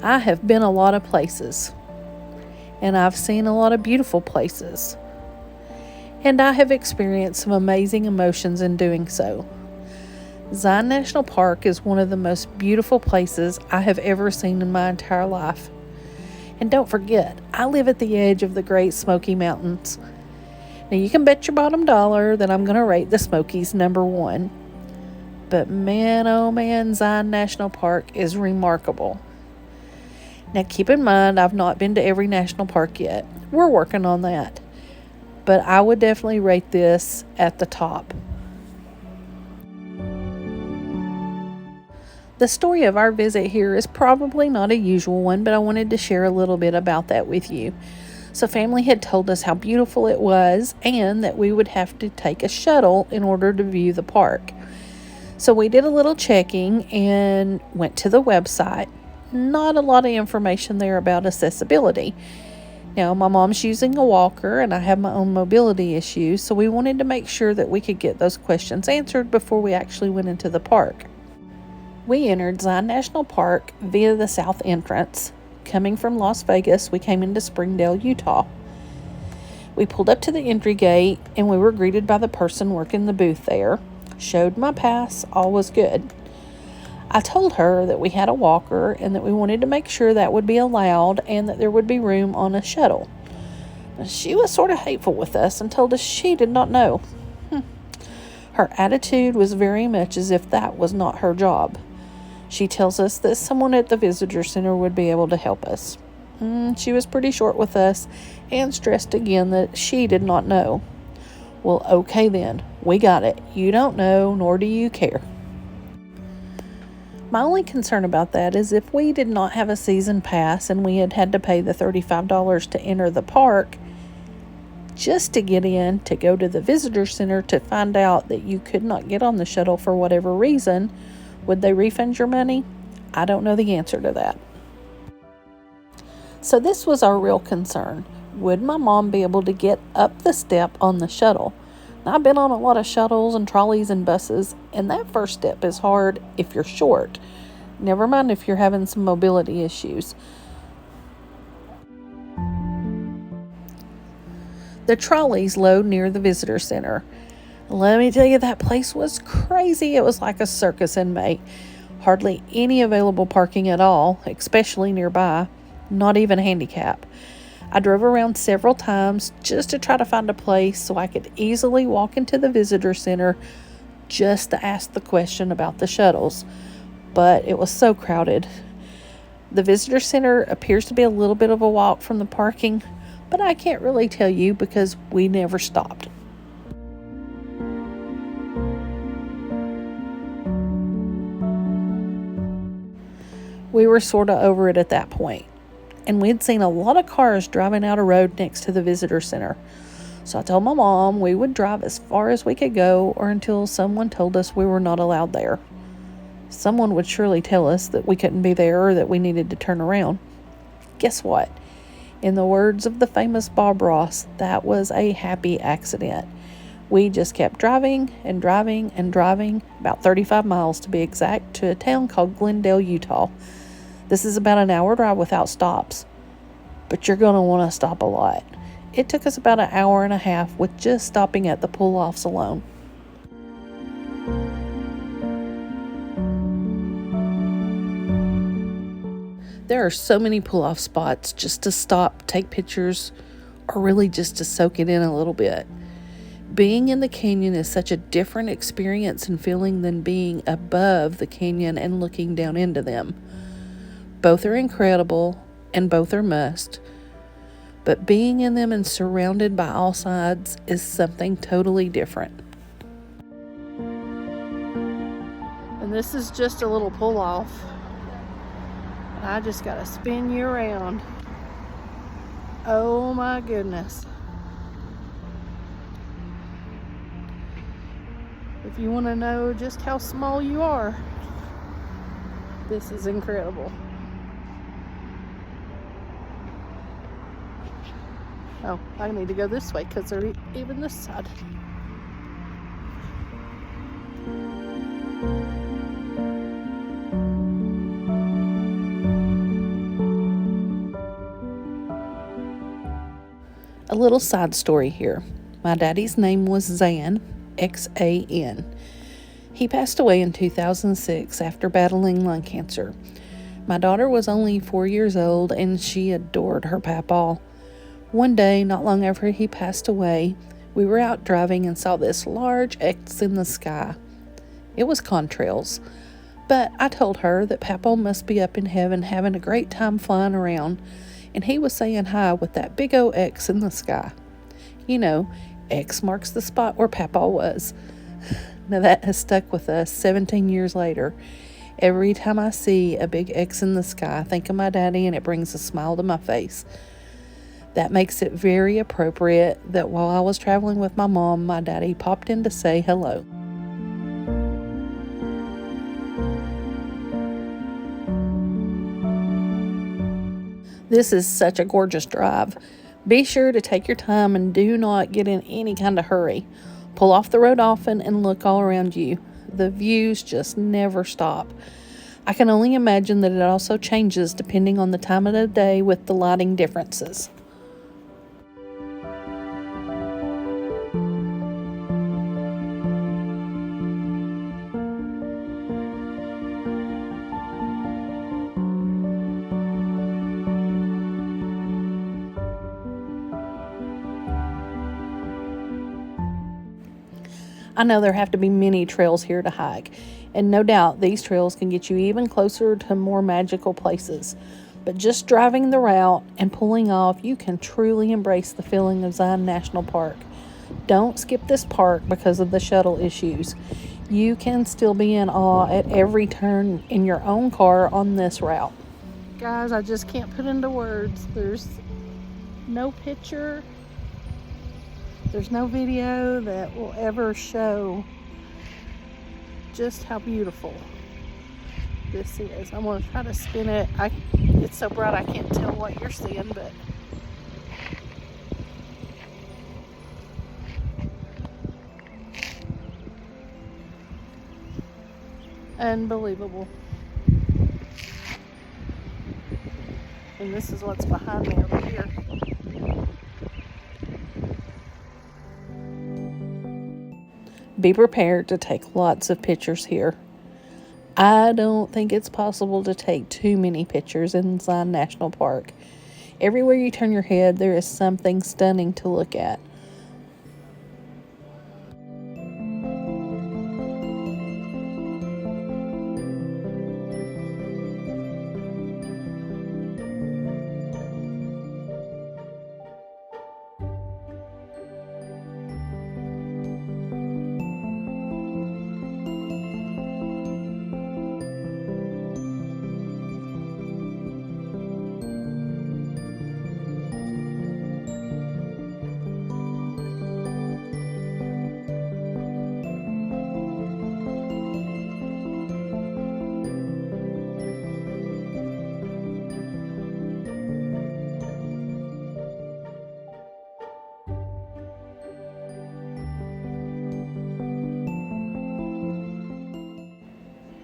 I have been a lot of places, and I've seen a lot of beautiful places, and I have experienced some amazing emotions in doing so. Zion National Park is one of the most beautiful places I have ever seen in my entire life. And don't forget, I live at the edge of the Great Smoky Mountains. Now you can bet your bottom dollar that I'm going to rate the Smokies number 1. But man, oh man, Zion National Park is remarkable. Now keep in mind, I've not been to every national park yet. We're working on that. But I would definitely rate this at the top. The story of our visit here is probably not a usual one, but I wanted to share a little bit about that with you. So family had told us how beautiful it was and that we would have to take a shuttle in order to view the park. So we did a little checking and went to the website. Not a lot of information there about accessibility. Now, my mom's using a walker and I have my own mobility issues, so we wanted to make sure that we could get those questions answered before we actually went into the park. We entered Zion National Park via the south entrance. Coming from Las Vegas, we came into Springdale, Utah. We pulled up to the entry gate and we were greeted by the person working the booth there. Showed my pass, all was good. I told her that we had a walker and that we wanted to make sure that would be allowed and that there would be room on a shuttle. She was sort of hateful with us and told us she did not know. Her attitude was very much as if that was not her job. She tells us that someone at the visitor center would be able to help us. She was pretty short with us and stressed again that she did not know. Well, okay then. We got it. You don't know, nor do you care. My only concern about that is if we did not have a season pass and we had to pay the $35 to enter the park just to get in, to go to the visitor center to find out that you could not get on the shuttle for whatever reason, would they refund your money? I don't know the answer to that. So this was our real concern. Would my mom be able to get up the step on the shuttle? Now, I've been on a lot of shuttles and trolleys and buses, and that first step is hard if you're short. Never mind if you're having some mobility issues. The trolleys load near the visitor center. Let me tell you, that place was crazy. It was like a circus in May. Hardly any available parking at all, especially nearby. Not even handicap. I drove around several times just to try to find a place so I could easily walk into the visitor center just to ask the question about the shuttles. But it was so crowded. The visitor center appears to be a little bit of a walk from the parking, but I can't really tell you because we never stopped. We were sort of over it at that point, and we'd seen a lot of cars driving out a road next to the visitor center. So I told my mom we would drive as far as we could go or until someone told us we were not allowed there. Someone would surely tell us that we couldn't be there or that we needed to turn around. Guess what? In the words of the famous Bob Ross, that was a happy accident. We just kept driving and driving and driving, about 35 miles to be exact, to a town called Glendale, Utah. This is about an hour drive without stops, but you're going to want to stop a lot. It took us about an hour and a half with just stopping at the pull-offs alone. There are so many pull-off spots just to stop, take pictures, or really just to soak it in a little bit. Being in the canyon is such a different experience and feeling than being above the canyon and looking down into them. Both are incredible and both are must, but being in them and surrounded by all sides is something totally different. And this is just a little pull-off. I just gotta spin you around. Oh my goodness. If you want to know just how small you are, this is incredible. Oh, I need to go this way because they're even this side. little side story here. My daddy's name was Zan, Xan. He passed away in 2006 after battling lung cancer. My daughter was only 4 years old and she adored her papaw. One day, not long after he passed away, we were out driving and saw this large X in the sky. It was contrails, but I told her that Papaw must be up in heaven having a great time flying around, and he was saying hi with that big old X in the sky. You know, X marks the spot where Papaw was. Now that has stuck with us 17 years later. Every time I see a big X in the sky, I think of my daddy and it brings a smile to my face. That makes it very appropriate that while I was traveling with my mom, my daddy popped in to say hello. This is such a gorgeous drive. Be sure to take your time and do not get in any kind of hurry. Pull off the road often and look all around you. The views just never stop. I can only imagine that it also changes depending on the time of the day with the lighting differences. I know there have to be many trails here to hike, and no doubt these trails can get you even closer to more magical places. But just driving the route and pulling off, you can truly embrace the feeling of Zion National Park. Don't skip this park because of the shuttle issues. You can still be in awe at every turn in your own car on this route. Guys, I just can't put into words. There's no picture. There's no video that will ever show just how beautiful this is. I'm going to try to spin it. It's so bright I can't tell what you're seeing, but unbelievable. And this is what's behind me over here. Be prepared to take lots of pictures here. I don't think it's possible to take too many pictures in Zion National Park. Everywhere you turn your head, there is something stunning to look at.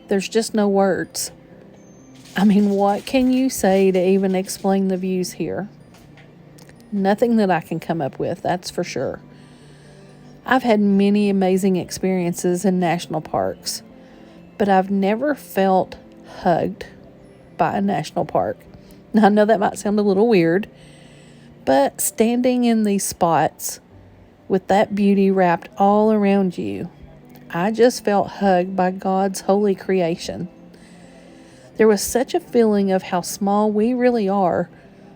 There's just no words. I mean, what can you say to even explain the views here? Nothing that I can come up with, that's for sure. I've had many amazing experiences in national parks, but I've never felt hugged by a national park. Now, I know that might sound a little weird, but standing in these spots with that beauty wrapped all around you, I just felt hugged by God's holy creation. There was such a feeling of how small we really are,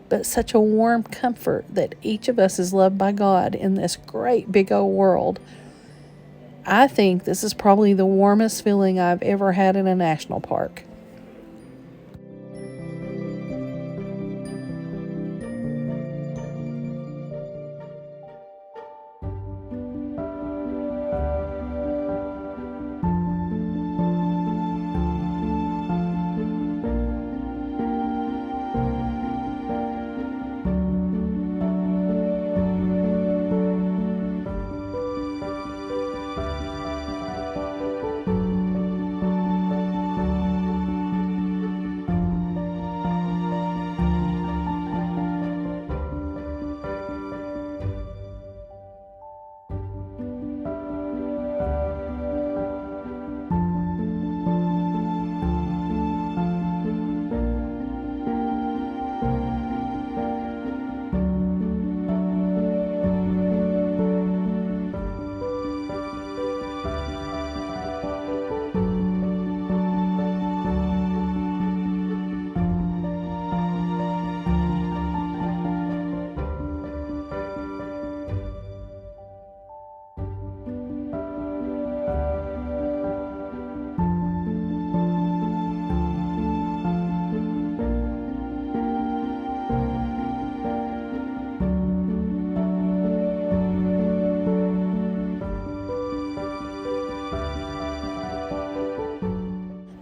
but such a warm comfort that each of us is loved by God in this great big old world. I think this is probably the warmest feeling I've ever had in a national park.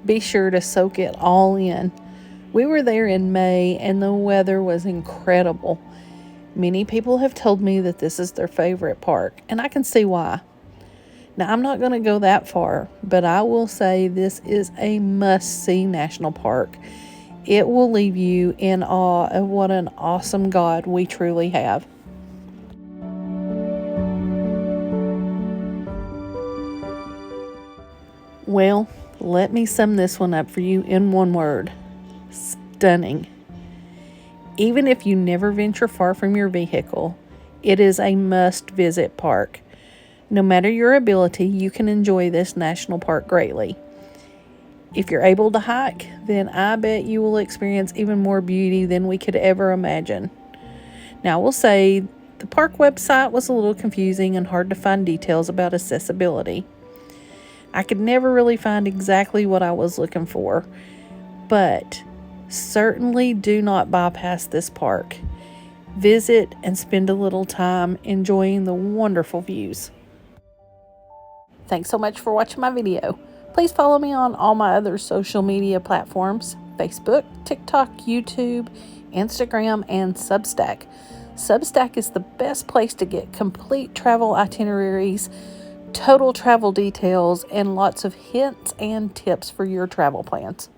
Be sure to soak it all in. We were there in May and the weather was incredible. Many people have told me that this is their favorite park, and I can see why. Now, I'm not going to go that far, but I will say this is a must-see national park. It will leave you in awe of what an awesome God we truly have. Well, let me sum this one up for you in one word: stunning. Even if you never venture far from your vehicle, it is a must-visit park. No matter your ability, you can enjoy this national park greatly. If you're able to hike, then I bet you will experience even more beauty than we could ever imagine. Now, I will say the park website was a little confusing and hard to find details about accessibility. I could never really find exactly what I was looking for, but certainly do not bypass this park. Visit and spend a little time enjoying the wonderful views. Thanks so much for watching my video. Please follow me on all my other social media platforms: Facebook, TikTok, YouTube, Instagram, and Substack. Substack is the best place to get complete travel itineraries, total travel details, and lots of hints and tips for your travel plans.